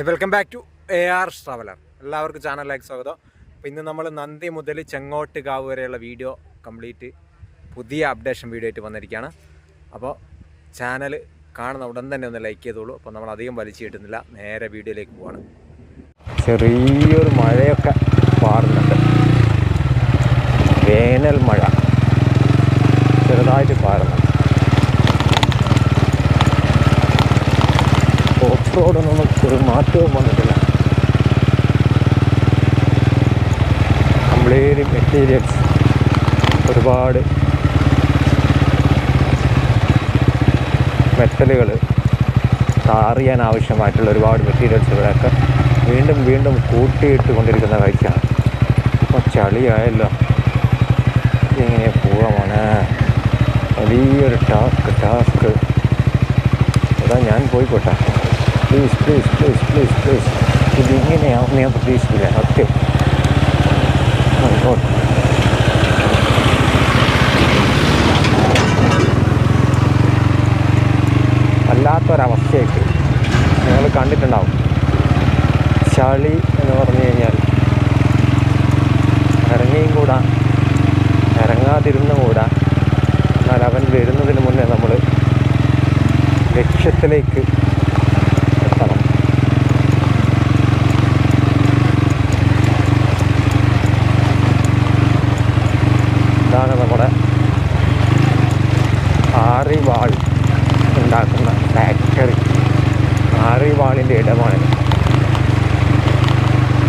Welcome back to AR traveller. എല്ലാവർക്കും ചാനലിലേക്ക് സ്വാഗതം. അപ്പോൾ ഇന്ന് നമ്മൾ നന്ദി മുതൽ ചെങ്ങോട്ടുകാവ് വരെയുള്ള വീഡിയോ കംപ്ലീറ്റ് പുതിയ അപ്ഡേഷൻ വീഡിയോ ആയിട്ട് വന്നിരിക്കുകയാണ്. അപ്പോൾ ചാനൽ കാണുന്ന ഉടൻ തന്നെ ഒന്ന് ലൈക്ക് ചെയ്തോളൂ. അപ്പോൾ നമ്മൾ അധികം വലിച്ചു കിട്ടുന്നില്ല, നേരെ വീഡിയോയിലേക്ക് പോവാണ്. ചെറിയൊരു മഴയൊക്കെ പാറുന്നുണ്ട്, വേനൽ മഴ ചെറുതായിട്ട് പാറുന്നുണ്ട്. ഓഫ് റോഡൊന്നും ഒരു മാറ്റവും വന്നിട്ടില്ല. കംപ്ലീറ്റ് മെറ്റീരിയൽസ്, ഒരുപാട് മെറ്റലുകൾ, ടാർ ചെയ്യാൻ ആവശ്യമായിട്ടുള്ള ഒരുപാട് മെറ്റീരിയൽസ് ഇവിടെയൊക്കെ വീണ്ടും വീണ്ടും കൂട്ടിയിട്ട് കൊണ്ടിരിക്കുന്ന കാഴ്ചയാണ്. ഇപ്പോൾ ചളിയായല്ലോ, ഇങ്ങനെ പോകാമാണ്. വലിയൊരു ടാസ്ക്. അതാ ഞാൻ പോയിക്കോട്ടെ. പ്ലീസ് ഇതിങ്ങനെയാവും ഞാൻ പ്രതീക്ഷിക്കില്ല. സത്യം വല്ലാത്തൊരവസ്ഥയൊക്കെ നിങ്ങൾ കണ്ടിട്ടുണ്ടാവും. ചളി എന്ന് പറഞ്ഞു കഴിഞ്ഞാൽ ഇറങ്ങിയും കൂടാ ഇറങ്ങാതിരുന്നും കൂടാ. എന്നാൽ അവൻ വരുന്നതിന് മുന്നേ നമ്മൾ ലക്ഷ്യത്തിലേക്ക് എത്തണം. ഇതാണ് നമ്മുടെ ആറിവാൾ ഉണ്ടാക്കുന്ന ഫാക്ടറി. ആറിവാളിൻ്റെ ഇടമാണിത്.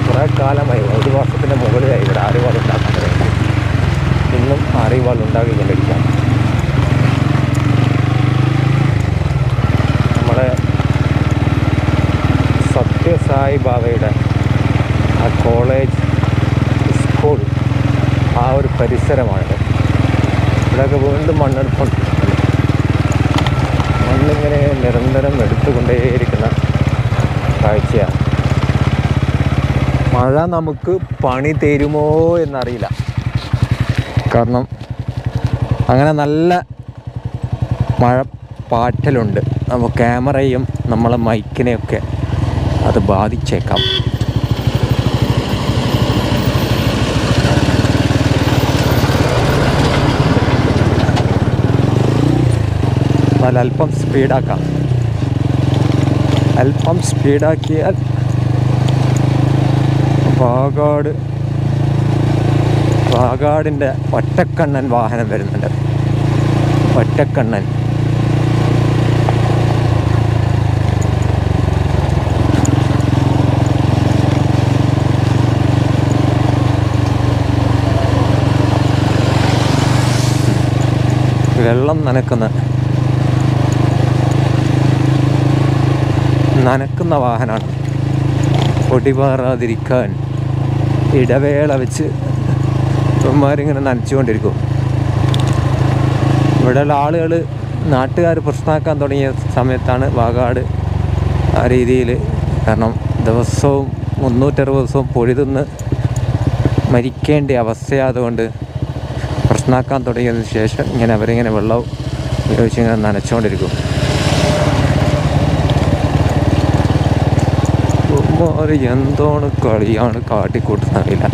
കുറേ കാലമായി, ഒരു വർഷത്തിൻ്റെ മുകളിലായി ഇവിടെ ആറിവാൾ ഉണ്ടാക്കുന്നത്. ഇന്നും ആറിവാൾ ഉണ്ടാക്കിക്കൊണ്ടിരിക്കുകയാണ്. നമ്മുടെ സത്യസായി ബാബയുടെ ആ കോളേജ്, സ്കൂൾ, ആ ഒരു പരിസരമാണിത്. ഇവിടെയൊക്കെ വീണ്ടും മണ്ണെടുപ്പുണ്ട്. മണ്ണിങ്ങനെ നിരന്തരം എടുത്തുകൊണ്ടേയിരിക്കുന്ന കാഴ്ചയാണ്. മഴ നമുക്ക് പണി തരുമോ എന്നറിയില്ല. കാരണം അങ്ങനെ നല്ല മഴ പാറ്റലുണ്ട്. അപ്പോൾ ക്യാമറയും നമ്മളെ മൈക്കിനെയൊക്കെ അത് ബാധിച്ചേക്കാം. എന്നാൽ അല്പം സ്പീഡാക്കാം. അല്പം സ്പീഡാക്കിയാൽ വാഗാടിൻ്റെ ഒറ്റക്കണ്ണൻ വാഹനം വരുന്നുണ്ട്. ഒറ്റക്കണ്ണൻ വെള്ളം നനക്കുന്ന വാഹനമാണ്. പൊടിപാറാതിരിക്കാൻ ഇടവേള വെച്ച് ഇവന്മാരിങ്ങനെ നനച്ചുകൊണ്ടിരിക്കും. ഇവിടെയുള്ള ആളുകൾ, നാട്ടുകാർ പ്രശ്നമാക്കാൻ തുടങ്ങിയ സമയത്താണ് വാഗാട് ആ രീതിയിൽ. കാരണം ദിവസവും 360 ദിവസവും പൊഴുതുന്ന് മരിക്കേണ്ട അവസ്ഥയായതുകൊണ്ട് പ്രശ്നമാക്കാൻ തുടങ്ങിയതിന് ശേഷം ഇങ്ങനെ അവരിങ്ങനെ വെള്ളം ഉപയോഗിച്ച് ഇങ്ങനെ നനച്ചുകൊണ്ടിരിക്കും. എന്തോണ് കളിയാണ് കാട്ടിക്കൂട്ടുന്നറിയില്ല.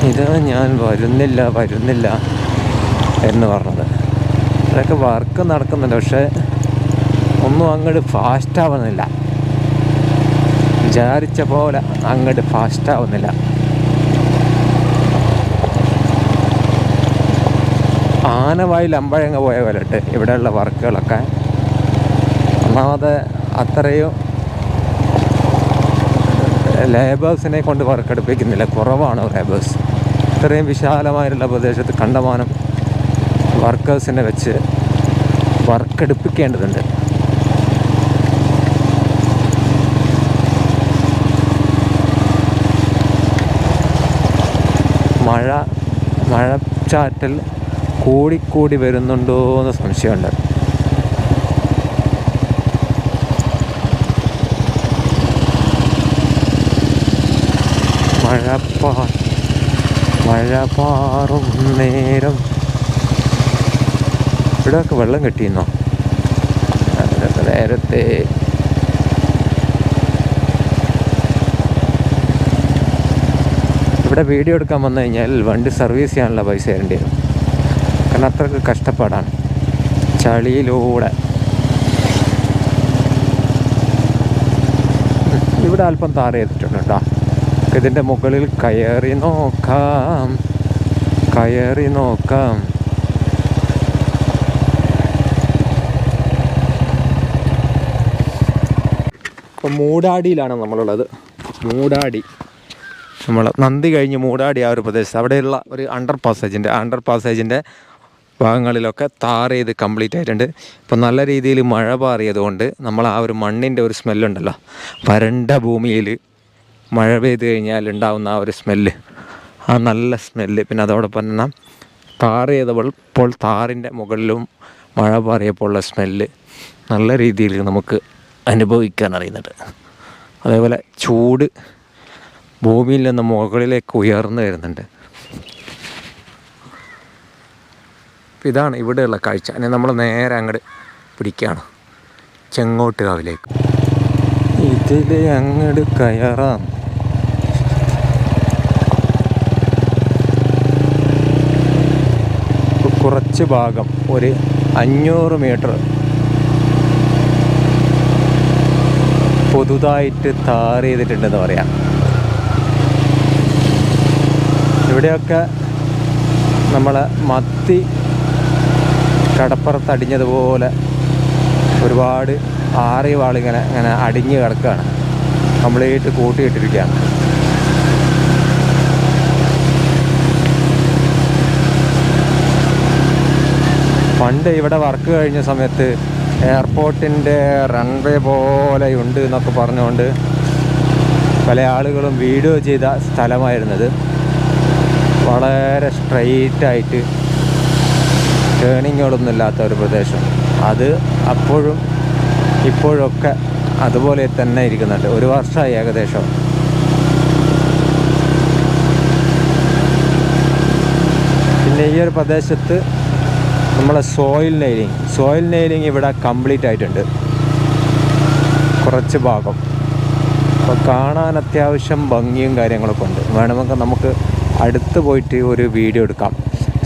ഇത് ഞാൻ വരുന്നില്ല എന്ന് പറഞ്ഞത്. അതൊക്കെ വർക്ക് നടക്കുന്നുണ്ട്, പക്ഷേ ഒന്നും അങ്ങോട്ട് ഫാസ്റ്റാവുന്നില്ല. വിചാരിച്ച പോലെ അങ്ങോട്ട് ഫാസ്റ്റാവുന്നില്ല. ആനവായിൽ അമ്പഴങ്ങ പോയ പോലെ ഉണ്ട് ഇവിടെയുള്ള വർക്കുകളൊക്കെ. ഒന്നാമത് അത്രയും ലേബേഴ്സിനെ കൊണ്ട് വർക്കെടുപ്പിക്കുന്നില്ല, കുറവാണ് ലേബേഴ്സ്. ഇത്രയും വിശാലമായിട്ടുള്ള പ്രദേശത്ത് കണ്ടമാനം വർക്കേഴ്സിനെ വെച്ച് വർക്കെടുപ്പിക്കേണ്ടതുണ്ട്. മഴച്ചാറ്റൽ കൂടിക്കൂടി വരുന്നുണ്ടോ എന്ന് സംശയമുണ്ട്. മഴ പാറും നേരം. ഇവിടെയൊക്കെ വെള്ളം കെട്ടിയെന്നോ? നേരത്തെ ഇവിടെ വീഡിയോ എടുക്കാൻ വന്നു കഴിഞ്ഞാൽ വണ്ടി സർവീസ് ചെയ്യാനുള്ള പൈസ തരേണ്ടി വരും. കാരണം അത്രയ്ക്ക് കഷ്ടപ്പാടാണ് ചളിയിലൂടെ. ഇവിടെ അല്പം താറ് ചെയ്തിട്ടുണ്ട് കേട്ടോ. ഇതിൻ്റെ മുകളിൽ കയറി നോക്കാം. ഇപ്പം മൂടാടിയിലാണ് നമ്മളുള്ളത്. മൂടാടി, നമ്മൾ നന്ദി കഴിഞ്ഞ് മൂടാടി ആ ഒരു പ്രദേശത്ത് അവിടെയുള്ള ഒരു അണ്ടർ പാസേജിൻ്റെ ഭാഗങ്ങളിലൊക്കെ താർ ചെയ്ത് കംപ്ലീറ്റ് ആയിട്ടുണ്ട്. ഇപ്പം നല്ല രീതിയിൽ മഴ പാറിയതുകൊണ്ട് നമ്മൾ ആ ഒരു മണ്ണിൻ്റെ ഒരു സ്മെല്ലുണ്ടല്ലോ, വരണ്ട ഭൂമിയിൽ മഴ പെയ്ത് കഴിഞ്ഞാൽ ഉണ്ടാകുന്ന ആ ഒരു സ്മെല്ല്, ആ നല്ല സ്മെല്ല്. പിന്നെ അതോടൊപ്പം തന്നെ താർ ചെയ്തപ്പോൾ താറിൻ്റെ മുകളിലും മഴ പാറിയപ്പോൾ ഉള്ള സ്മെല്ല് നല്ല രീതിയിൽ നമുക്ക് അനുഭവിക്കാൻ അറിയുന്നുണ്ട്. അതേപോലെ ചൂട് ഭൂമിയിൽ നിന്ന് മുകളിലേക്ക് ഉയർന്നു വരുന്നുണ്ട്. ഇതാണ് ഇവിടെയുള്ള കാഴ്ച. ഇനി നമ്മൾ നേരെ അങ്ങോട്ട് പിടിക്കുകയാണ് ചെങ്ങോട്ട് കാവിലേക്ക്. ഇതിൽ അങ്ങോട്ട് കയറാം. കുറച്ച് ഭാഗം ഒരു 500 മീറ്റർ പുതുതായിട്ട് താർ ചെയ്തിട്ടുണ്ടെന്ന് പറയാം. ഇവിടെയൊക്കെ നമ്മളെ മത്തി കടപ്പുറത്തടിഞ്ഞതുപോലെ ഒരുപാട് ആറിവാളിങ്ങനെ അടിഞ്ഞ് കിടക്കുകയാണ്, കംപ്ലീറ്റ് കൂട്ടിയിട്ടിരിക്കുകയാണ്. പണ്ട് ഇവിടെ വർക്ക് കഴിഞ്ഞ സമയത്ത് എയർപോർട്ടിൻ്റെ റൺവേ പോലെ ഉണ്ട് എന്നൊക്കെ പറഞ്ഞുകൊണ്ട് പല ആളുകളും വീഡിയോ ചെയ്ത സ്ഥലമായിരുന്നത്. വളരെ സ്ട്രെയിറ്റായിട്ട് ടേണിങ്ങുകളൊന്നും ഇല്ലാത്ത ഒരു പ്രദേശം. അത് അപ്പോഴും ഇപ്പോഴൊക്കെ അതുപോലെ തന്നെ ഇരിക്കുന്നുണ്ട്. 1 വർഷമായി ഏകദേശം. പിന്നെ ഈ ഒരു പ്രദേശത്ത് നമ്മളെ സോയിൽ നെയിലിങ് ഇവിടെ കംപ്ലീറ്റ് ആയിട്ടുണ്ട്, കുറച്ച് ഭാഗം. അപ്പോൾ കാണാൻ അത്യാവശ്യം ഭംഗിയും കാര്യങ്ങളൊക്കെ ഉണ്ട്. വേണമെങ്കിൽ നമുക്ക് അടുത്ത് പോയിട്ട് ഒരു വീഡിയോ എടുക്കാം,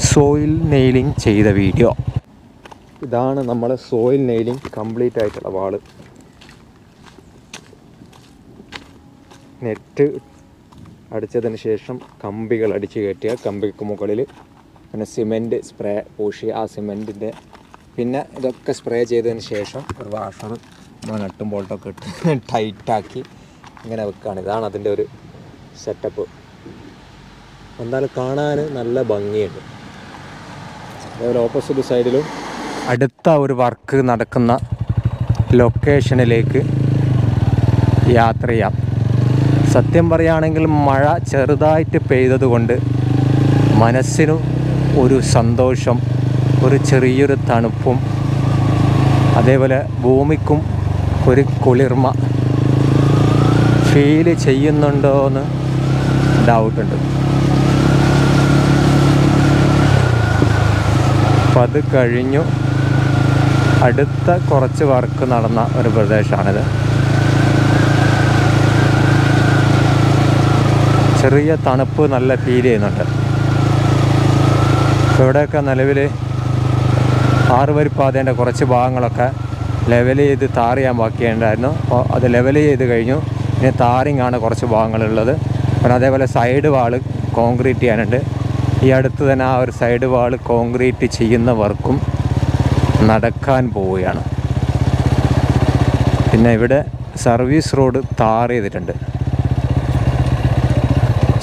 സോയിൽ നെയിലിങ് ചെയ്ത വീഡിയോ. ഇതാണ് നമ്മളെ സോയിൽ നെയിലിങ് കംപ്ലീറ്റ് ആയിട്ടുള്ള വാള്. നെറ്റ് അടിച്ചതിന് ശേഷം കമ്പികൾ അടിച്ച് കയറ്റിയ കമ്പിക്ക് മുകളിൽ പിന്നെ സിമെൻറ്റ് സ്പ്രേ പൂശി ആ സിമെൻറ്റിൻ്റെ പിന്നെ ഇതൊക്കെ സ്പ്രേ ചെയ്തതിന് ശേഷം ഒരു വാഷർ നമ്മൾ നട്ടും ബോൾട്ടൊക്കെ ഇട്ട് ടൈറ്റാക്കി ഇങ്ങനെ വെക്കുകയാണ്. ഇതാണ് അതിൻ്റെ ഒരു സെറ്റപ്പ്. എന്തായാലും കാണാൻ നല്ല ഭംഗിയുണ്ട്. അതേപോലെ ഓപ്പോസിറ്റ് സൈഡിലും അടുത്ത ഒരു വർക്ക് നടക്കുന്ന ലൊക്കേഷനിലേക്ക് യാത്ര ചെയ്യാം. സത്യം പറയുകയാണെങ്കിൽ മഴ ചെറുതായിട്ട് പെയ്തതുകൊണ്ട് മനസ്സിനും ഒരു സന്തോഷം, ഒരു ചെറിയൊരു തണുപ്പും, അതേപോലെ ഭൂമിക്കും ഒരു കുളിർമ ഫീൽ ചെയ്യുന്നുണ്ടോ എന്ന് ഡൗട്ടുണ്ട്. അപ്പം അത് കഴിഞ്ഞു അടുത്ത കുറച്ച് വർക്ക് നടന്ന ഒരു പ്രദേശമാണിത്. ചെറിയ തണുപ്പ് നല്ല ഫീൽ ചെയ്യുന്നുണ്ട്. ഇവിടെയൊക്കെ നിലവിൽ 6 വരിപ്പാതേൻ്റെ കുറച്ച് ഭാഗങ്ങളൊക്കെ ലെവൽ ചെയ്ത് താർ ചെയ്യാൻ ബാക്കിയുണ്ടായിരുന്നു. അപ്പോൾ അത് ലെവൽ ചെയ്ത് കഴിഞ്ഞു. ഇനി താറിങ്ങാണ് കുറച്ച് ഭാഗങ്ങളുള്ളത്. പിന്നെ അതേപോലെ സൈഡ് വാള് കോൺക്രീറ്റ് ചെയ്യാനുണ്ട്. ഈ അടുത്ത് തന്നെ ആ ഒരു സൈഡ് വാള് കോൺക്രീറ്റ് ചെയ്യുന്ന വർക്കും നടക്കാൻ പോവുകയാണ്. പിന്നെ ഇവിടെ സർവീസ് റോഡ് താർ ചെയ്തിട്ടുണ്ട്.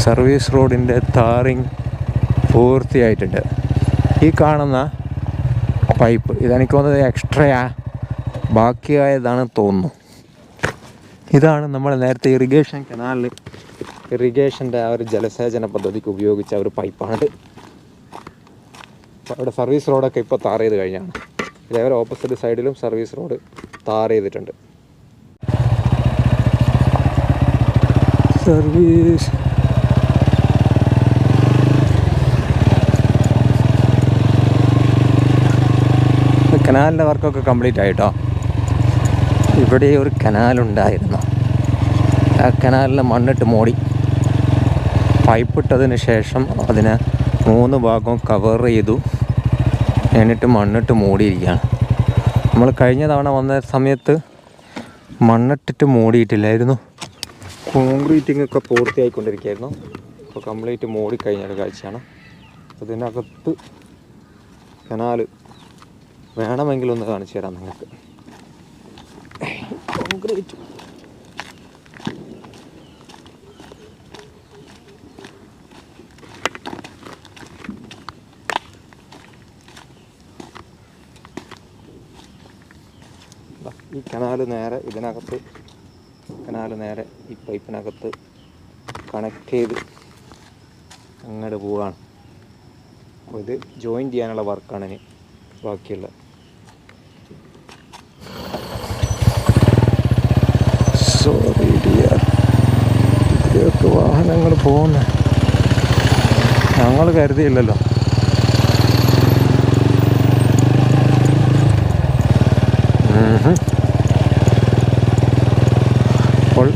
സർവീസ് റോഡിൻ്റെ താറിങ് പൂർത്തിയായിട്ടുണ്ട്. ഈ കാണുന്ന പൈപ്പ് ഇതെനിക്ക് തോന്നുന്നത് എക്സ്ട്രാ ബാക്കിയായതാണ് തോന്നുന്നു. ഇതാണ് നമ്മൾ നേരത്തെ ഇറിഗേഷൻ കനാലിൽ ഇറിഗേഷൻ്റെ ആ ഒരു ജലസേചന പദ്ധതിക്ക് ഉപയോഗിച്ച ഒരു പൈപ്പാണിത്. അവിടെ സർവീസ് റോഡൊക്കെ ഇപ്പോൾ താർ ചെയ്ത് കഴിഞ്ഞാണ്. ഇതേപോലെ ഓപ്പോസിറ്റ് സൈഡിലും സർവീസ് റോഡ് താർ ചെയ്തിട്ടുണ്ട്. സർവീസ് കനാലിൻ്റെ വർക്കൊക്കെ കംപ്ലീറ്റ് ആയിട്ടോ. ഇവിടെ ഒരു കനാലുണ്ടായിരുന്നു. ആ കനാലിൽ മണ്ണിട്ട് മൂടി. പൈപ്പ് ഇട്ടതിന് ശേഷം അതിനെ 3 ഭാഗവും കവർ ചെയ്തു, എന്നിട്ട് മണ്ണിട്ട് മൂടിയിരിക്കുകയാണ്. നമ്മൾ കഴിഞ്ഞ തവണ വന്ന സമയത്ത് മണ്ണിട്ടിട്ട് മൂടിയിട്ടില്ലായിരുന്നു. കോൺക്രീറ്റിംഗ് ഒക്കെ പൂർത്തിയായിക്കൊണ്ടിരിക്കുകയായിരുന്നു. ഇപ്പോൾ കംപ്ലീറ്റ് മൂടിക്കഴിഞ്ഞൊരു കാഴ്ചയാണ്. അതിനകത്ത് കനാല് വേണമെങ്കിലൊന്ന് കാണിച്ചു തരാം നിങ്ങൾക്ക്. കോൺക്രീറ്റ് ഈ കനാല് നേരെ ഇതിനകത്ത്, കനാല് നേരെ ഈ പൈപ്പിനകത്ത് കണക്ട് ചെയ്ത് അങ്ങോട്ട് പോവുകയാണ്. അപ്പോൾ ഇത് ജോയിൻ ചെയ്യാനുള്ള വർക്കാണ് ഇനി ബാക്കിയുള്ളത്. സോറി ഡിയർ, ഇതിലൊക്കെ വാഹനങ്ങൾ പോകുന്ന ഞങ്ങൾ കരുതിയില്ലല്ലോ. അപ്പോൾ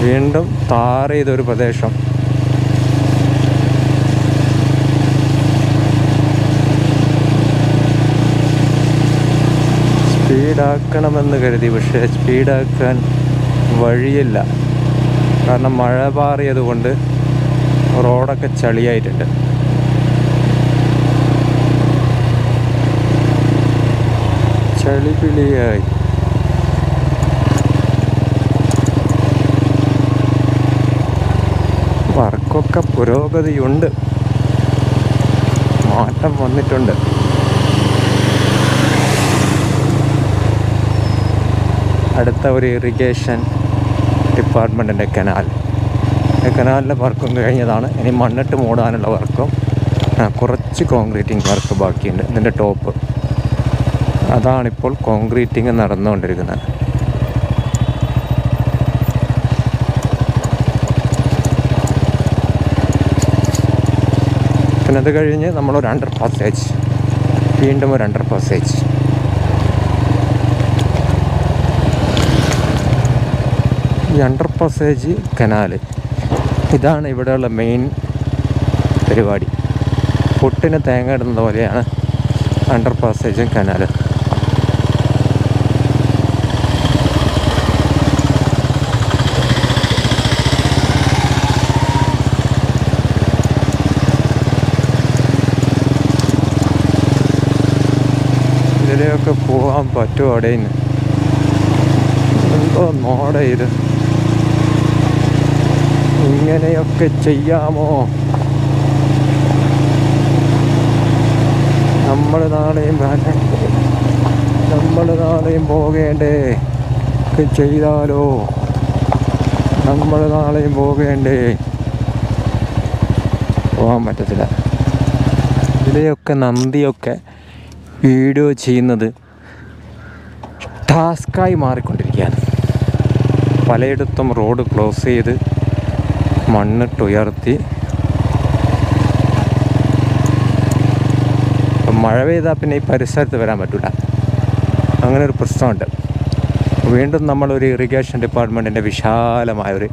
വീണ്ടും ടാർ ചെയ്തൊരു പ്രദേശം. സ്പീഡാക്കണമെന്ന് കരുതി, പക്ഷേ സ്പീഡാക്കാൻ വഴിയില്ല. കാരണം മഴ പാറിയത് കൊണ്ട് റോഡൊക്കെ ചളിയായിട്ടുണ്ട്. ചളിപിളിയായി. വർക്കൊക്കെ പുരോഗതിയുണ്ട്, മാറ്റം വന്നിട്ടുണ്ട്. അടുത്ത ഒരു ഇറിഗേഷൻ ഡിപ്പാർട്ട്മെൻറ്റിൻ്റെ കനാലിൻ്റെ വർക്കും കഴിഞ്ഞതാണ്. ഇനി മണ്ണിട്ട് മൂടാനുള്ള വർക്കും കുറച്ച് കോൺക്രീറ്റിംഗ് വർക്ക് ബാക്കിയുണ്ട്. ഇതിൻ്റെ ടോപ്പ് അതാണിപ്പോൾ കോൺക്രീറ്റിംഗ് നടന്നുകൊണ്ടിരിക്കുന്നത്. പിന്നെ അത് കഴിഞ്ഞ് നമ്മളൊരു അണ്ടർ പാസേജ്, വീണ്ടും ഒരു അണ്ടർ പാസേജ്. ഈ അണ്ടർ പാസേജ് കനാല് ഇതാണ് ഇവിടെയുള്ള മെയിൻ പരിപാടി. പൊട്ടിന് തേങ്ങ ഇടുന്നത് പോലെയാണ് അണ്ടർ പാസേജും കനാല്. ഇതിലെയൊക്കെ പോകാൻ പറ്റുമോ? അവിടെ നിന്ന് എന്തോ നോടെ ഇത്, ഇങ്ങനെയൊക്കെ ചെയ്യാമോ? നമ്മൾ നാളെയും പോകേണ്ടേ? ഒക്കെ ചെയ്താലോ? നമ്മൾ നാളെയും പോകേണ്ടേ? പോകാൻ പറ്റത്തില്ല. ഇതിലെയൊക്കെ നന്ദിയൊക്കെ വീഡിയോ ചെയ്യുന്നത് ടാസ്ക്കായി മാറിക്കൊണ്ടിരിക്കുകയാണ്. പലയിടത്തും റോഡ് ക്ലോസ് ചെയ്ത് മണ്ണിട്ടുയർത്തി. മഴ പെയ്താൽ പിന്നെ ഈ പരിസരത്ത് വരാൻ പറ്റില്ല, അങ്ങനെ ഒരു പ്രശ്നമുണ്ട്. വീണ്ടും നമ്മളൊരു ഇറിഗേഷൻ ഡിപ്പാർട്ട്മെൻറ്റിൻ്റെ വിശാലമായൊരു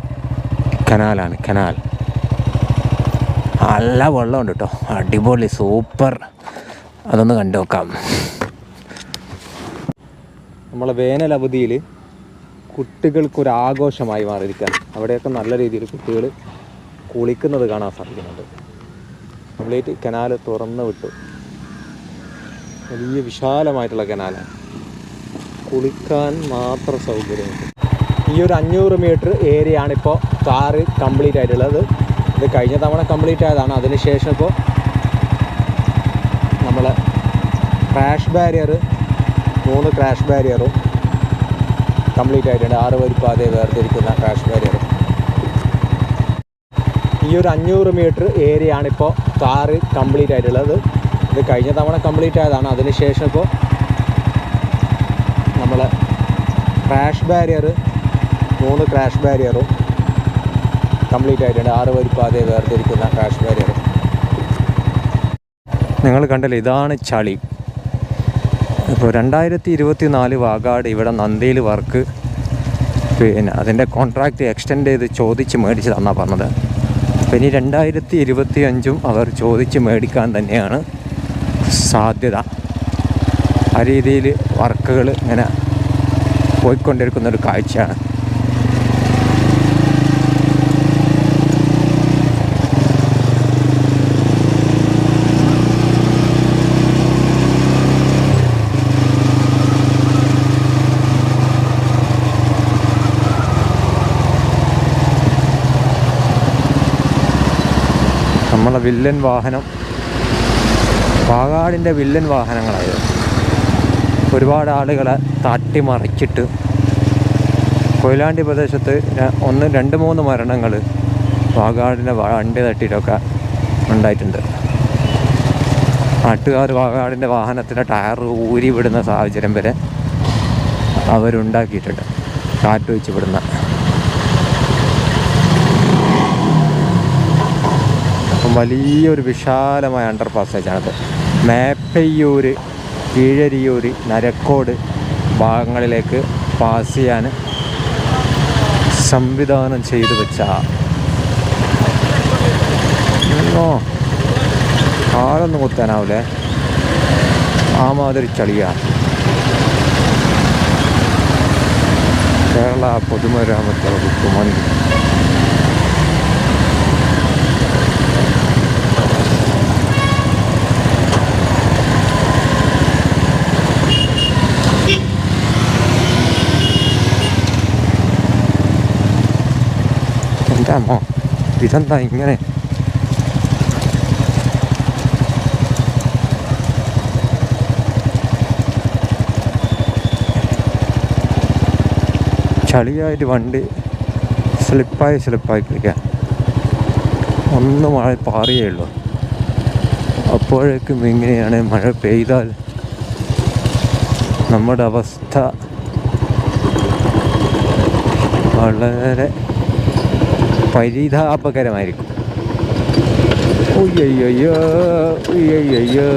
കനാലാണ്. കനാൽ നല്ല വെള്ളമുണ്ട് കേട്ടോ, അടിപൊളി സൂപ്പർ. അതൊന്ന് കണ്ടു നോക്കാം. നമ്മളെ വേനൽ അവധിയിൽ കുട്ടികൾക്കൊരാഘോഷമായി മാറിയിരിക്കുകയാണ്. അവിടെയൊക്കെ നല്ല രീതിയിൽ കുട്ടികൾ കുളിക്കുന്നത് കാണാൻ സാധിക്കുന്നുണ്ട്. കംപ്ലീറ്റ് കനാൽ തുറന്ന് വിട്ടു. വലിയ വിശാലമായിട്ടുള്ള കനാലാണ്, കുളിക്കാൻ മാത്രം സൗകര്യമുണ്ട്. ഈ ഒരു 500 മീറ്റർ ഏരിയ ആണിപ്പോൾ കാറ് കംപ്ലീറ്റ് ആയിട്ടുള്ളത്. ഇത് കഴിഞ്ഞ തവണ കംപ്ലീറ്റ് ആയതാണ്. അതിനുശേഷം ഇപ്പോൾ നമ്മൾ ക്രാഷ് ബാരിയർ, 3 ക്രാഷ് ബാരിയറും കംപ്ലീറ്റ് ആയിട്ടുണ്ട്. 6 വരിപ്പാതയെ വേർതിരിക്കുന്ന ക്രാഷ് ബാരിയർ. ഈ ഒരു 500 മീറ്റർ ഏരിയ ആണിപ്പോൾ കാറ് കംപ്ലീറ്റ് ആയിട്ടുള്ളത്. ഇത് കഴിഞ്ഞ തവണ കംപ്ലീറ്റ് ആയതാണ്. അതിനുശേഷം ഇപ്പോൾ നമ്മൾ ക്രാഷ് ബാരിയർ, 3 ക്രാഷ് ബാരിയറും കംപ്ലീറ്റ് ആയിട്ടുണ്ട്. 6 വരിപ്പാതയെ വേർതിരിക്കുന്ന ക്രാഷ് ബാരിയർ. നിങ്ങൾ കണ്ടല്ലോ, ഇതാണ് ചളി. ഇപ്പോൾ 2024 വാഗാട് ഇവിടെ നന്ദിയിൽ വർക്ക് പിന്നെ അതിൻ്റെ കോൺട്രാക്റ്റ് എക്സ്റ്റെൻഡ് ചെയ്ത് ചോദിച്ച് മേടിച്ചതെന്നാണ് പറഞ്ഞത്. പിന്നെ 2025 അവർ ചോദിച്ച് മേടിക്കാൻ തന്നെയാണ് സാധ്യത. ആ രീതിയിൽ വർക്കുകൾ ഇങ്ങനെ പോയിക്കൊണ്ടിരിക്കുന്നൊരു കാഴ്ചയാണ്. നമ്മളെ വില്ലൻ വാഹനം വാഗാടിൻ്റെ വില്ലൻ വാഹനങ്ങളായത് ഒരുപാട് ആളുകളെ തട്ടിമറിച്ചിട്ട് കൊയിലാണ്ടി പ്രദേശത്ത് 2-3 മരണങ്ങൾ വാഗാടിൻ്റെ വണ്ടി തട്ടിയിട്ടൊക്കെ ഉണ്ടായിട്ടുണ്ട്. നാട്ടുകാർ വാഗാടിൻ്റെ വാഹനത്തിൻ്റെ ടയർ ഊരി വിടുന്ന സാഹചര്യം വരെ അവരുണ്ടാക്കിയിട്ടുണ്ട്. കാറ്റ് വെച്ച് വിടുന്ന വലിയൊരു വിശാലമായ അണ്ടർ പാസേജാണത്. മേപ്പയ്യൂർ, കീഴരിയൂർ, നരക്കോട് ഭാഗങ്ങളിലേക്ക് പാസ് ചെയ്യാൻ സംവിധാനം ചെയ്തു വെച്ച ആളൊന്നും കുത്താനാവില്ലേ, ആ മാതിരി ചളിയാണ്. കേരള പൊതുമരാമത്ത് വകുപ്പ് മന്ത്രി എന്താമോ ഇതെന്താ ഇങ്ങനെ? ചളിയായിട്ട് വണ്ടി സ്ലിപ്പായി കളിക്കുക. ഒന്ന് മഴ പാറിയേ ഉള്ളൂ, അപ്പോഴേക്കും ഇങ്ങനെയാണ്. മഴ പെയ്താൽ നമ്മുടെ അവസ്ഥ വളരെ പരിതാപകരമായിരിക്കും. ഉയ്യയ്യോ ഉയ്യയ്യോ.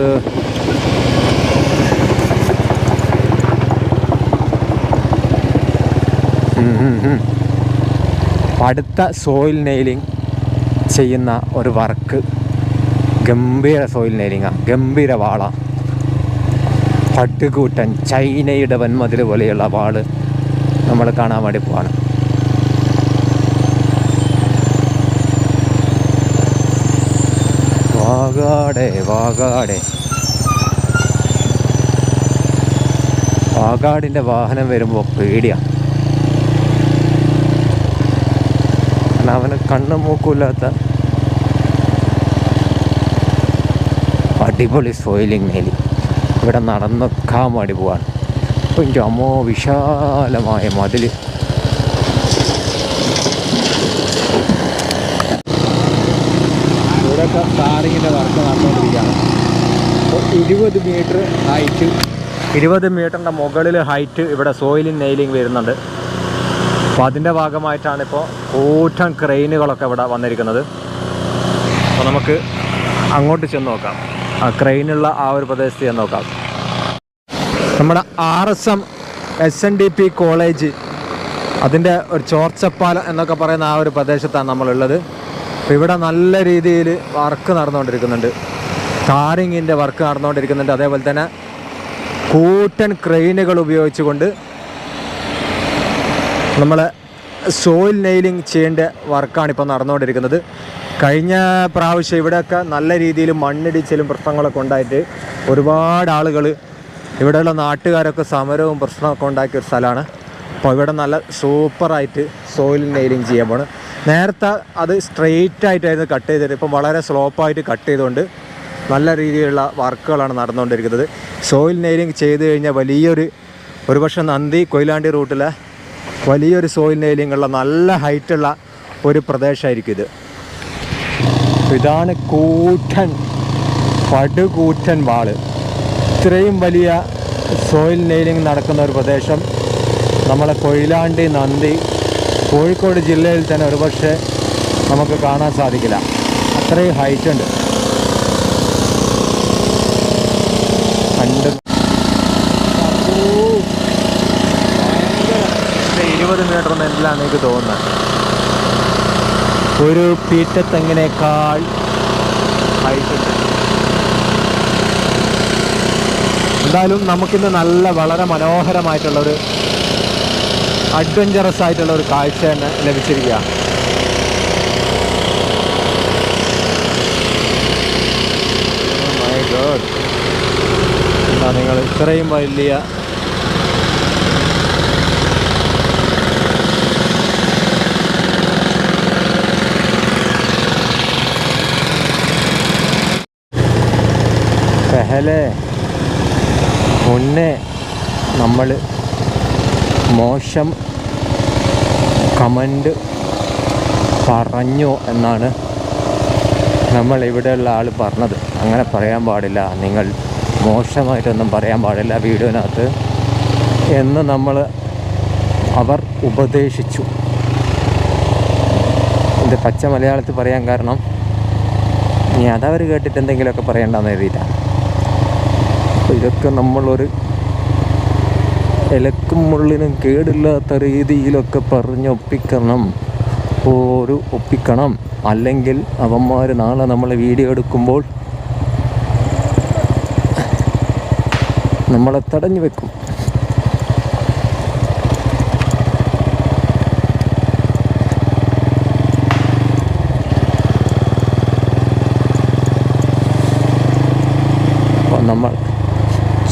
അടുത്ത സോയിൽ നെയിലിംഗ് ചെയ്യുന്ന ഒരു വർക്ക്, ഗംഭീര സോയിൽ നെയിലിംഗാണ്, ഗംഭീര വാള, പട്ടുകൂട്ടൻ ചൈനയുടെ വൻമതിൽ പോലെയുള്ള വാള് നമ്മൾ കാണാൻ വേണ്ടി പോവാണ്. വാഗാടിൻ്റെ വാഹനം വരുമ്പോൾ പേടിയാണ്. കാരണം അവന് കണ്ണും മൂക്കില്ലാത്ത അടിപൊളി സോയിലിംഗ് മേലി ഇവിടെ നടന്നൊക്കാൻ വേണ്ടി പോവാണ്. അപ്പോൾ എനിക്ക് അമ്മോ വിശാലമായ മതിൽ. ഇവിടെയൊക്കെ ടാറിങ്ങിൻ്റെ വർക്ക് നടന്നുകൊണ്ടിരിക്കുകയാണ്. അപ്പോൾ 20 മീറ്റർ ഹൈറ്റ്, 20 മീറ്ററിൻ്റെ മുകളിൽ ഹൈറ്റ് ഇവിടെ സോയിലിംഗ് നെയിലിംഗ് വരുന്നുണ്ട്. അപ്പോൾ അതിൻ്റെ ഭാഗമായിട്ടാണ് ഇപ്പോൾ കൂറ്റൻ ക്രെയിനുകളൊക്കെ ഇവിടെ വന്നിരിക്കുന്നത്. അപ്പോൾ നമുക്ക് അങ്ങോട്ട് ചെന്ന് നോക്കാം, ആ ക്രെയിനുള്ള ആ ഒരു പ്രദേശത്ത് ചെന്ന് നോക്കാം. നമ്മുടെ RSM SNDP കോളേജ്, അതിൻ്റെ ഒരു ചോർച്ചപ്പാലം എന്നൊക്കെ പറയുന്ന ആ ഒരു പ്രദേശത്താണ് നമ്മളുള്ളത്. അപ്പോൾ ഇവിടെ നല്ല രീതിയിൽ വർക്ക് നടന്നുകൊണ്ടിരിക്കുന്നുണ്ട്, ടാറിങ്ങിൻ്റെ വർക്ക് നടന്നുകൊണ്ടിരിക്കുന്നുണ്ട്. അതേപോലെ തന്നെ കൂറ്റൻ ക്രെയിനുകൾ ഉപയോഗിച്ചുകൊണ്ട് നമ്മൾ സോയിൽ നെയിലിംഗ് ചെയ്യേണ്ട വർക്കാണ് ഇപ്പോൾ നടന്നുകൊണ്ടിരിക്കുന്നത്. കഴിഞ്ഞ പ്രാവശ്യം ഇവിടെയൊക്കെ നല്ല രീതിയിൽ മണ്ണിടിച്ചിലും പ്രശ്നങ്ങളൊക്കെ ഉണ്ടായിട്ട് ഒരുപാട് ആളുകൾ, ഇവിടെയുള്ള നാട്ടുകാരൊക്കെ സമരവും പ്രശ്നമൊക്കെ ഉണ്ടാക്കിയ ഒരു സ്ഥലമാണ്. അപ്പോൾ ഇവിടെ നല്ല സൂപ്പറായിട്ട് സോയിൽ നെയിലിംഗ് ചെയ്യാൻ പോണ്. നേരത്തെ അത് സ്ട്രെയിറ്റ് ആയിട്ടായിരുന്നു കട്ട് ചെയ്തിട്ട്, ഇപ്പം വളരെ സ്ലോപ്പായിട്ട് കട്ട് ചെയ്തുകൊണ്ട് നല്ല രീതിയിലുള്ള വർക്കുകളാണ് നടന്നുകൊണ്ടിരിക്കുന്നത്. സോയിൽ നെയിലിംഗ് ചെയ്ത് കഴിഞ്ഞാൽ ഒരുപക്ഷെ നന്ദി കൊയിലാണ്ടി റൂട്ടിലെ വലിയൊരു സോയിൽ നെയിലിംഗ് ഉള്ള നല്ല ഹൈറ്റുള്ള ഒരു പ്രദേശമായിരിക്കും ഇത്. ഇതാണ് പടുകൂറ്റൻ വാള്. ഇത്രയും വലിയ സോയിൽ നെയിലിംഗ് നടക്കുന്ന ഒരു പ്രദേശം നമ്മളെ കൊയിലാണ്ടി, നന്ദി, കോഴിക്കോട് ജില്ലയിൽ തന്നെ ഒരുപക്ഷെ നമുക്ക് കാണാൻ സാധിക്കില്ല. അത്രയും ഹൈറ്റ് ഉണ്ട്. 20 120 മീറ്റർ നെല്ലാണ് എനിക്ക് തോന്നുന്നത്. ഒരു പീറ്റത്തെങ്ങിനേക്കാൾ ഹൈറ്റുണ്ട്. എന്തായാലും നമുക്കിന്ന് വളരെ മനോഹരമായിട്ടുള്ളൊരു അഡ്വഞ്ചറസ് ആയിട്ടുള്ള ഒരു കാഴ്ച തന്നെ ലഭിച്ചിരിക്കുക. എന്താ നിങ്ങൾ ഇത്രയും വലിയ മുന്നേ നമ്മൾ മോശം കമൻ്റ് പറഞ്ഞു എന്നാണ് നമ്മൾ ഇവിടെയുള്ള ആൾ പറഞ്ഞത്. അങ്ങനെ പറയാൻ പാടില്ല, നിങ്ങൾ മോശമായിട്ടൊന്നും പറയാൻ പാടില്ല വീഡിയോനകത്ത് എന്ന് അവർ ഉപദേശിച്ചു. ഇത് പച്ച മലയാളത്തിൽ പറയാൻ കാരണം ഇനി അതവർ കേട്ടിട്ട് എന്തെങ്കിലുമൊക്കെ പറയണ്ടെന്ന് എഴുതിയിട്ടാണ്. അപ്പോൾ ഇതൊക്കെ നമ്മളൊരു ഇലക്കും മുള്ളിനും കേടില്ലാത്ത രീതിയിലൊക്കെ ഒപ്പിക്കണം. അല്ലെങ്കിൽ അവന്മാർ നാളെ നമ്മൾ വീഡിയോ എടുക്കുമ്പോൾ നമ്മളെ തടഞ്ഞു വെക്കും. അപ്പോൾ നമ്മൾ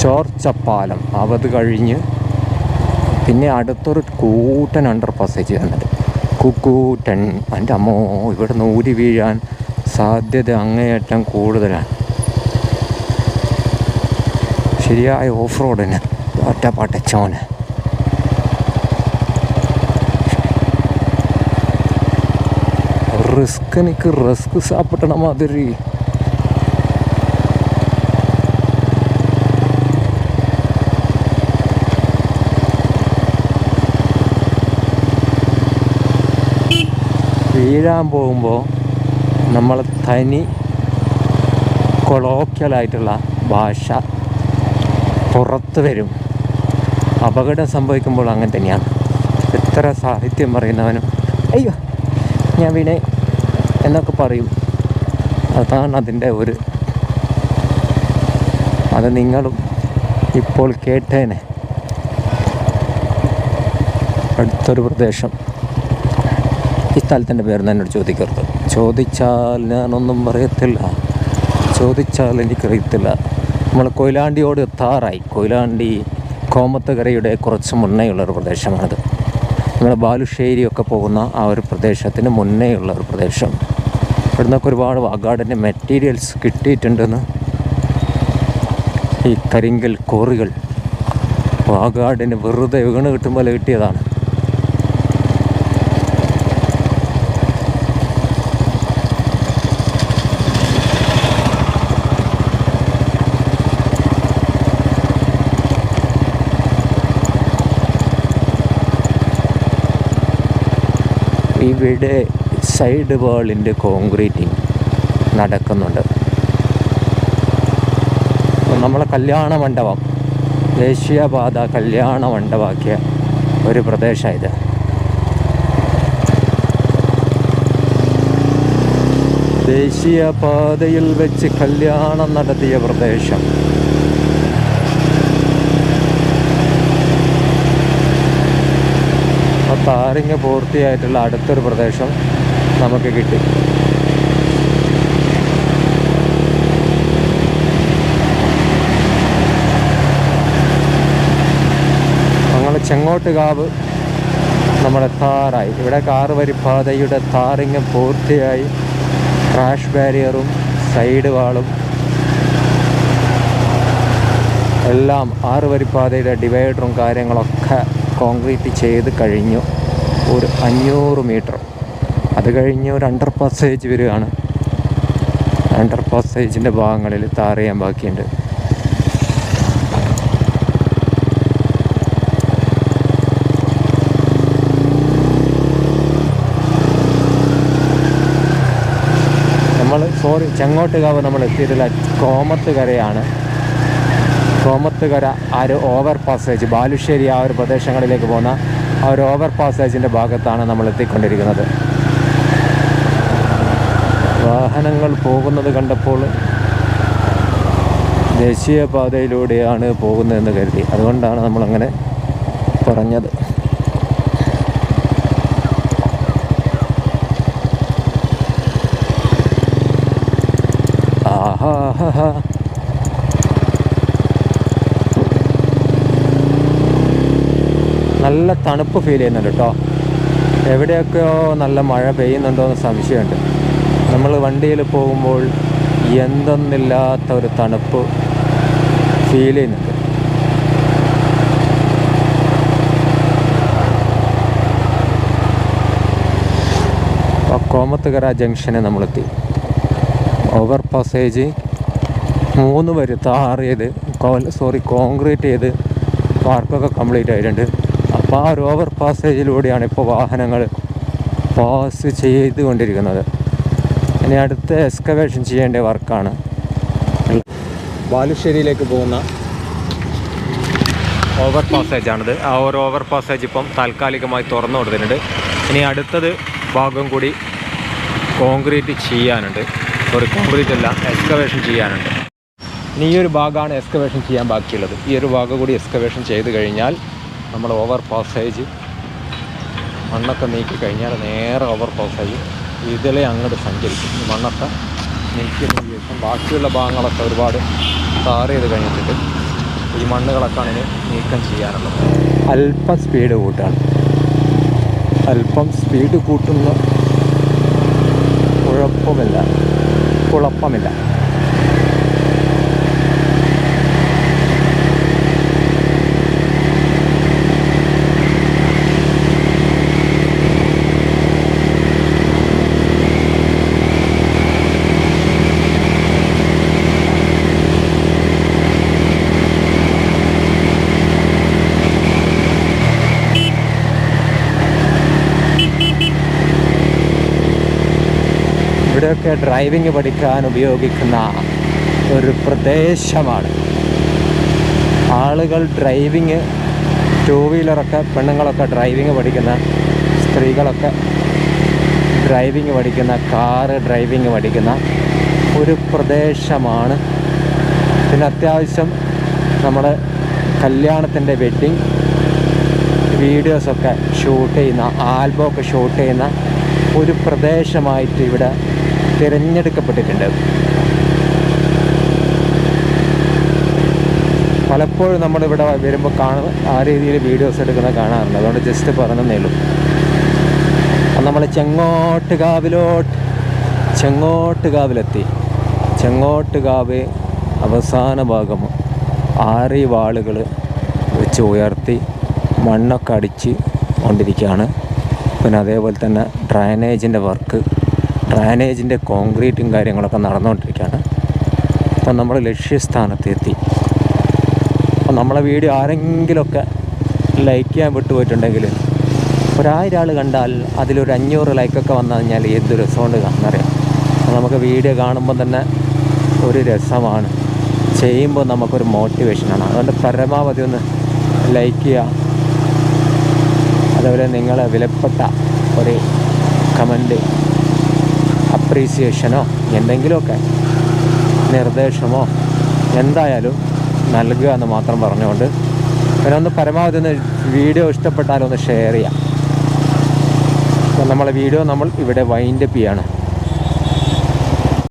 ചോർച്ചപ്പാലം അവത് കഴിഞ്ഞ് പിന്നെ അടുത്തൊരു കൂട്ടൻ അണ്ടർ പാസേജ് വന്നിട്ട് കൂട്ടൻ. എൻ്റെ അമ്മോ, ഇവിടെ നിന്ന് ഊരി വീഴാൻ സാധ്യത അങ്ങേയറ്റം കൂടുതലാണ്. ശരിയായ ഓഫ് റോഡിന് ഒറ്റപ്പാട്ടച്ചോന്. എനിക്ക് റിസ്ക് സാപ്പിട്ടണ മാതിരി. വീഴാൻ പോകുമ്പോൾ നമ്മൾ തനി കൊളോക്കിയലായിട്ടുള്ള ഭാഷ പുറത്ത് വരും. അപകടം സംഭവിക്കുമ്പോൾ അങ്ങനെ തന്നെയാണ്. എത്ര സാഹിത്യം പറയുന്നവനും അയ്യോ ഞാൻ വീണേ എന്നൊക്കെ പറയും. അതാണ് അതിൻ്റെ അത് നിങ്ങളും ഇപ്പോൾ കേട്ടേനെ. അടുത്തൊരു പ്രദേശം. ഈ സ്ഥലത്തിൻ്റെ പേരൊന്നും എന്നോട് ചോദിക്കരുത്. ചോദിച്ചാൽ ഞാനൊന്നും പറയത്തില്ല, ചോദിച്ചാൽ എനിക്കറിയത്തില്ല. നമ്മൾ കൊയിലാണ്ടിയോട് എത്താറായി. കൊയിലാണ്ടി കോമത്തുകരയുടെ കുറച്ച് മുന്നേയുള്ളൊരു പ്രദേശമാണിത്. നമ്മൾ ബാലുശ്ശേരിയൊക്കെ പോകുന്ന ആ ഒരു പ്രദേശത്തിന് മുന്നേയുള്ള ഒരു പ്രദേശം. ഇവിടുന്നൊക്കെ ഒരുപാട് വാഗാടിൻ്റെ മെറ്റീരിയൽസ് കിട്ടിയിട്ടുണ്ടെന്ന്. ഈ കരിങ്കൽ കോറികൾ വാഗാടിന് വെറുതെ വീണ് കിട്ടുമ്പോൾ കിട്ടിയതാണ്. ഇവിടെ സൈഡ് വാളിൻ്റെ കോൺക്രീറ്റിങ് നടക്കുന്നുണ്ട്. നമ്മളെ കല്യാണ മണ്ഡപം, ദേശീയപാത കല്യാണ മണ്ഡപമാക്കിയ ഒരു പ്രദേശമായത്. ദേശീയപാതയിൽ വെച്ച് കല്യാണം നടത്തിയ പ്രദേശം. താറിങ് പൂർത്തിയായിട്ടുള്ള അടുത്തൊരു പ്രദേശം നമുക്ക് കിട്ടി. ഞങ്ങൾ ചെങ്ങോട്ടുകാവ് നമ്മളെത്താറായി. ഇവിടെ 6 വരിപ്പാതയുടെ താറിങ് പൂർത്തിയായി. ക്രാഷ് ബാരിയറും സൈഡ് വാളും എല്ലാം 6 വരിപ്പാതയുടെ ഡിവൈഡറും കാര്യങ്ങളൊക്കെ കോൺക്രീറ്റ് ചെയ്ത് കഴിഞ്ഞു. ഒരു 500 മീറ്റർ അത് കഴിഞ്ഞ് ഒരു അണ്ടർ പാസേജ് വരികയാണ്. അണ്ടർ പാസേജിൻ്റെ ഭാഗങ്ങളിൽ ടാർ ചെയ്യാൻ ബാക്കിയുണ്ട്. ചെങ്ങോട്ടുകാവ് നമ്മൾ എത്തിയിട്ടില്ല, കോമത്തുകരയാണ്. കോമത്തുകര ആ ഒരു ഓവർ പാസേജ് ബാലുശ്ശേരി ആ ഒരു പ്രദേശങ്ങളിലേക്ക് പോകുന്ന ആ ഒരു ഓവർ പാസേജിൻ്റെ ഭാഗത്താണ് നമ്മൾ എത്തിക്കൊണ്ടിരിക്കുന്നത്. വാഹനങ്ങൾ പോകുന്നത് കണ്ടപ്പോൾ ദേശീയപാതയിലൂടെയാണ് പോകുന്നതെന്ന് കരുതി, അതുകൊണ്ടാണ് നമ്മളങ്ങനെ പറഞ്ഞത്. ആഹാ, നല്ല തണുപ്പ് ഫീൽ ചെയ്യുന്നുണ്ട് കേട്ടോ. എവിടെയൊക്കെയോ നല്ല മഴ പെയ്യുന്നുണ്ടോ എന്ന് സംശയമുണ്ട്. നമ്മൾ വണ്ടിയിൽ പോകുമ്പോൾ എന്തെന്നില്ലാത്ത ഒരു തണുപ്പ് ഫീൽ ചെയ്യുന്നുണ്ട്. കോമത്തുകര ജംഗ്ഷനെ നമ്മളെത്തി. ഓവർ പാസേജ് 3 വരി ടാർ ചെയ്ത് കോൺക്രീറ്റ് ചെയ്ത് പാർക്കൊക്കെ കംപ്ലീറ്റ് ആയിട്ടുണ്ട്. അപ്പോൾ ആ ഒരു ഓവർ പാസേജിലൂടെയാണ് ഇപ്പോൾ വാഹനങ്ങൾ പാസ് ചെയ്തുകൊണ്ടിരിക്കുന്നത്. ഇനി അടുത്ത എക്സ്കവേഷൻ ചെയ്യേണ്ട വർക്കാണ്. ബാലുശ്ശേരിയിലേക്ക് പോകുന്ന ഓവർ പാസേജാണിത്. ആ ഒരു ഓവർ പാസേജ് ഇപ്പം താൽക്കാലികമായി തുറന്നു കൊടുത്തിട്ടുണ്ട്. ഇനി അടുത്തത് ഭാഗം കൂടി കോൺക്രീറ്റ് ചെയ്യാനുണ്ട്. കോൺക്രീറ്റ് അല്ല, എക്സ്കവേഷൻ ചെയ്യാനുണ്ട്. ഇനി ഈ ഒരു ഭാഗമാണ് എക്സ്കവേഷൻ ചെയ്യാൻ ബാക്കിയുള്ളത്. ഈ ഒരു ഭാഗം കൂടി എക്സ്കവേഷൻ ചെയ്ത് കഴിഞ്ഞാൽ നമ്മൾ ഓവർ പാസേജ് മണ്ണൊക്കെ നീക്കി കഴിഞ്ഞാൽ നേരെ ഓവർ പാസേജ് ഇതിലെ അങ്ങോട്ട് സഞ്ചരിക്കും. ഈ മണ്ണൊക്കെ നീക്കിയതിന് ശേഷം ബാക്കിയുള്ള ഭാഗങ്ങളൊക്കെ ഒരുപാട് ടാർ ചെയ്ത് കഴിഞ്ഞിട്ടുണ്ട്. ഈ മണ്ണുകളൊക്കെയാണ് ഇനി നീക്കം ചെയ്യാനുള്ളത്. അല്പം സ്പീഡ് കൂട്ടാണ്. അല്പം സ്പീഡ് കൂട്ടുന്ന കുഴപ്പമില്ല. ഇവിടെയൊക്കെ ഡ്രൈവിംഗ് പഠിക്കാൻ ഉപയോഗിക്കുന്ന ഒരു പ്രദേശമാണ്. ആളുകൾ ഡ്രൈവിങ്, 2 വീലറൊക്കെ പെണ്ണുങ്ങളൊക്കെ ഡ്രൈവിങ് പഠിക്കുന്ന, സ്ത്രീകളൊക്കെ ഡ്രൈവിങ് പഠിക്കുന്ന, കാറ് ഡ്രൈവിങ് പഠിക്കുന്ന ഒരു പ്രദേശമാണ്. പിന്നെ അത്യാവശ്യം നമ്മുടെ കല്യാണത്തിൻ്റെ വെഡ്ഡിങ് വീഡിയോസൊക്കെ ഷൂട്ട് ചെയ്യുന്ന, ആൽബമൊക്കെ ഷൂട്ട് ചെയ്യുന്ന ഒരു പ്രദേശമായിട്ട് ഇവിടെ തിരഞ്ഞെടുക്കപ്പെട്ടിട്ടുണ്ട്. പലപ്പോഴും നമ്മളിവിടെ വരുമ്പോൾ ആ രീതിയിൽ വീഡിയോസ് എടുക്കുന്നത് കാണാറുണ്ട്. അതുകൊണ്ട് ജസ്റ്റ് പറഞ്ഞതേ ഉള്ളൂ. നമ്മൾ ചെങ്ങോട്ടുകാവിലെത്തി. ചെങ്ങോട്ടുകാവ് അവസാന ഭാഗം 6 വാളുകൾ വെച്ച് ഉയർത്തി മണ്ണൊക്കെ അടിച്ച് കൊണ്ടിരിക്കുകയാണ്. പിന്നെ അതേപോലെ തന്നെ ഡ്രൈനേജിൻ്റെ കോൺക്രീറ്റും കാര്യങ്ങളൊക്കെ നടന്നുകൊണ്ടിരിക്കുകയാണ്. അപ്പം നമ്മൾ ലക്ഷ്യസ്ഥാനത്തെത്തി. അപ്പം നമ്മളെ വീഡിയോ ആരെങ്കിലുമൊക്കെ ലൈക്ക് ചെയ്യാൻ വിട്ടുപോയിട്ടുണ്ടെങ്കിൽ 1000 ആൾ കണ്ടാൽ അതിലൊരു 500 ലൈക്കൊക്കെ വന്നു കഴിഞ്ഞാൽ ഏത് രസമുണ്ട് കാണാനറിയാം. നമുക്ക് വീഡിയോ കാണുമ്പോൾ തന്നെ ഒരു രസമാണ്, ചെയ്യുമ്പോൾ നമുക്കൊരു മോട്ടിവേഷനാണ്. അതുകൊണ്ട് പരമാവധി ഒന്ന് ലൈക്ക് ചെയ്യുക. അതുപോലെ നിങ്ങളെ വിലപ്പെട്ട ഒരു കമൻറ്റ്, അപ്രീസിയേഷനോ എന്തെങ്കിലുമൊക്കെ നിർദ്ദേശമോ എന്തായാലും നൽകുക എന്ന് മാത്രം പറഞ്ഞുകൊണ്ട് പിന്നെ ഒന്ന് പരമാവധി ഒന്ന് വീഡിയോ ഇഷ്ടപ്പെട്ടാലൊന്ന് ഷെയർ ചെയ്യാം. അപ്പോൾ നമ്മളെ വീഡിയോ നമ്മൾ ഇവിടെ വൈൻഡപ്പ് ചെയ്യാണ്.